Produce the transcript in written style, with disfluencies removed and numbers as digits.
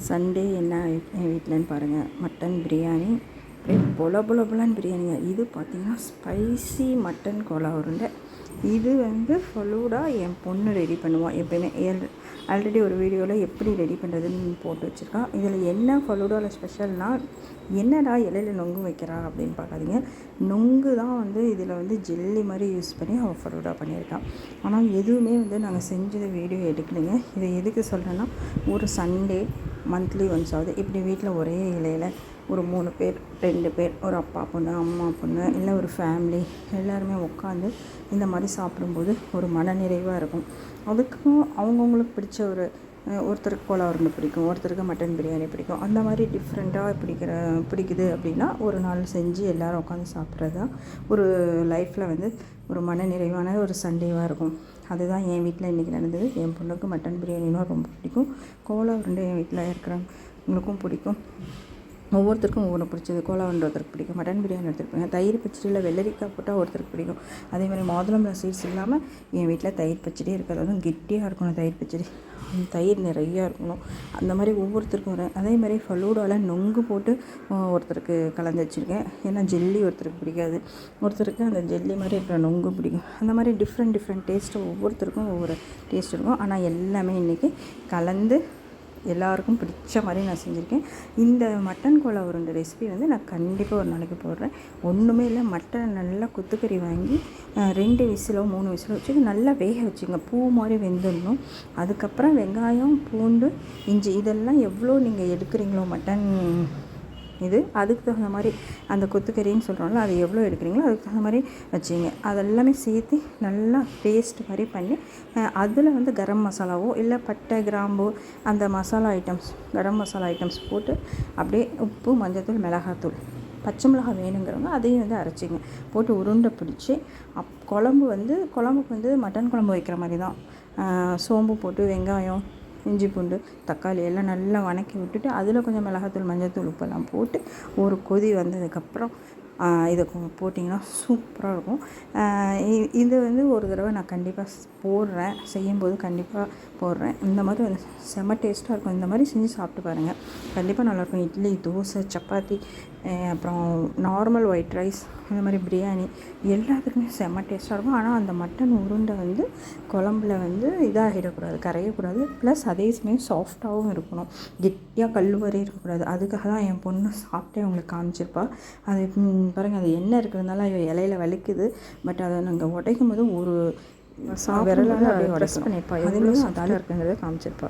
Sunday என்ன என் வீட்டிலன்னு பாருங்கள், mutton biryani, பொல பொல பொலன்னு பிரியாணிங்க. இது பார்த்திங்கன்னா ஸ்பைசி மட்டன் கோலா உருண்டை. இது ஃபலூடா என் பொண்ணு ரெடி பண்ணுவான் எப்போயுமே. ஆல்ரெடி ஒரு வீடியோவில் எப்படி ரெடி பண்ணுறதுன்னு போட்டு வச்சுருக்கான். இதில் என்ன ஃபலூடாவில் ஸ்பெஷல்னால், என்னடா இலையில நொங்கு வைக்கிறா அப்படின்னு பார்க்காதீங்க. நொங்கு தான் இதில் ஜெல்லி மாதிரி யூஸ் பண்ணி அவன் ஃபலூடா பண்ணியிருக்கான். ஆனால் எதுவுமே நாங்கள் செஞ்சது வீடியோ எடுக்கலைங்க. இதை எதுக்கு சொல்கிறேன்னா, ஒரு சண்டே மந்த்லி ஒன்ஸ் ஆகுது இப்படி வீட்டில் ஒரே இலையில் ஒரு 3 பேர் 2 பேர், ஒரு அப்பா பொண்ணு அம்மா பொண்ணு இல்லை ஒரு ஃபேமிலி எல்லாருமே உட்காந்து இந்த மாதிரி சாப்பிடும்போது ஒரு மனநிறைவாக இருக்கும். அதுக்கும் அவங்கவுங்களுக்கு பிடிச்ச ஒருத்தருக்கு கோலா உருண்டை பிடிக்கும், ஒருத்தருக்கு மட்டன் பிரியாணி பிடிக்கும். அந்த மாதிரி டிஃப்ரெண்ட்டாக பிடிக்குது அப்படின்னா ஒரு நாள் செஞ்சு எல்லோரும் உட்காந்து சாப்பிட்றது தான் ஒரு லைஃப்பில் ஒரு மனநிறைவான ஒரு சண்டேவாக இருக்கும். அதுதான் என் வீட்டில் இன்றைக்கி நடந்தது. என் பொண்ணுக்கு மட்டன் பிரியாணினா ரொம்ப பிடிக்கும். கோலா உருண்டை என் வீட்டில் இருக்கிறவங்களுக்கும் பிடிக்கும். ஒவ்வொருத்தருக்கும் ஒவ்வொன்று பிடிச்சது. கோலா உருண்டை ஒருத்தருக்கு பிடிக்கும், மட்டன் பிரியாணி ஒருத்தருக்கு பிடிக்கும், தயிர் பச்சடியில் வெள்ளரிக்காய் போட்டால் ஒருத்தருக்கு பிடிக்கும். அதே மாதிரி மாதுளம்பழம் சீட்ஸ் இல்லாமல் என் வீட்டில் தயிர் பச்சடி இருக்கிறது கெட்டியாக இருக்கணும். தயிர் பச்சடி தயிர் நிறையா இருக்கணும். அந்த மாதிரி ஒவ்வொருத்தருக்கும் வரும். அதே மாதிரி ஃபலூடாவில் நொங்கு போட்டு ஒருத்தருக்கு கலந்து வச்சுருக்கேன். ஏன்னா ஜெல்லி ஒருத்தருக்கு பிடிக்காது, ஒருத்தருக்கு அந்த ஜெல்லி மாதிரி இருக்கிற நொங்கு பிடிக்கும். அந்த மாதிரி டிஃப்ரெண்ட் டேஸ்ட்டு ஒவ்வொருத்தருக்கும் ஒவ்வொரு டேஸ்ட் இருக்கும். ஆனால் எல்லாமே இன்றைக்கி கலந்து எல்லாருக்கும் பிடிச்ச மாதிரி நான் செஞ்சுருக்கேன். இந்த மட்டன் கோலா உருண்டை ரெசிபி நான் கண்டிப்பாக ஒரு நாளைக்கு போடுறேன். ஒன்றுமே இல்லை, மட்டனை நல்லா கொத்துக்கறி வாங்கி 2 விசிலோ 3 விசிலோ வச்சு நல்லா வேக வச்சுங்க. பூ மாதிரி வெந்துடணும். அதுக்கப்புறம் வெங்காயம், பூண்டு, இஞ்சி இதெல்லாம் எவ்வளோ நீங்கள் எடுக்கிறீங்களோ மட்டன் அதுக்கு தகுந்த மாதிரி அந்த கொத்துக்கறின்னு சொல்கிறோம்ல, அது எவ்வளோ எடுக்கிறீங்களோ அதுக்கு தகுந்த மாதிரி வச்சிங்க. அதெல்லாமே சேர்த்து நல்லா பேஸ்ட் மாதிரி பண்ணி அதில் கரம் மசாலாவோ இல்லை பட்டை கிராம்பு அந்த மசாலா ஐட்டம்ஸ், கரம் மசாலா ஐட்டம்ஸ் போட்டு அப்படியே உப்பு, மஞ்சள்தூள், மிளகாத்தூள், பச்சை மிளகாய் வேணுங்கிறவங்க அதையும் அரைச்சிங்க. போட்டு உருண்டை பிடிச்சி குழம்புக்கு மட்டன் குழம்பு வைக்கிற மாதிரி தான். சோம்பு போட்டு வெங்காயம், இஞ்சி பூண்டு, தக்காளி எல்லாம் நல்லா வணக்கி விட்டுட்டு அதில் கொஞ்சம் மிளகாத்தூள், மஞ்சள்தூள், உப்பெல்லாம் போட்டு ஒரு கொதி வந்ததுக்கப்புறம் இதை போட்டிங்கன்னா சூப்பராக இருக்கும். இது ஒரு தடவை நான் கண்டிப்பாக போடுறேன், செய்யும்போது கண்டிப்பாக போடுறேன். இந்த மாதிரி செம்ம டேஸ்ட்டாக இருக்கும். இந்த மாதிரி செஞ்சு சாப்பிட்டு பாருங்கள், கண்டிப்பாக நல்லாயிருக்கும். இட்லி, தோசை, சப்பாத்தி, அப்புறம் நார்மல் ஒயிட் ரைஸ், இந்த மாதிரி பிரியாணி எல்லாத்துக்குமே செம்ம டேஸ்ட்டாக இருக்கும். ஆனால் அந்த மட்டன் உருண்டை குழம்புல இதாகிடக்கூடாது, கரையக்கூடாது. ப்ளஸ் அதே சமயம் சாஃப்டாகவும் இருக்கணும், கெட்டியாக கல் வரை இருக்கக்கூடாது. அதுக்காக தான் என் பொண்ணு சாப்பிட்டே அவங்களுக்கு காமிச்சிருப்பா. அது பாருங்கள், அது என்ன இருக்கிறதுனால இலையில வலிக்குது. பட் அதை நாங்கள் உடைக்கும் போது ஒரு விரலால் அப்படியே உடச்சு பண்ணியிருப்பா. எதுவுமே அதால் இருக்குங்கிறத காமிச்சிருப்பா.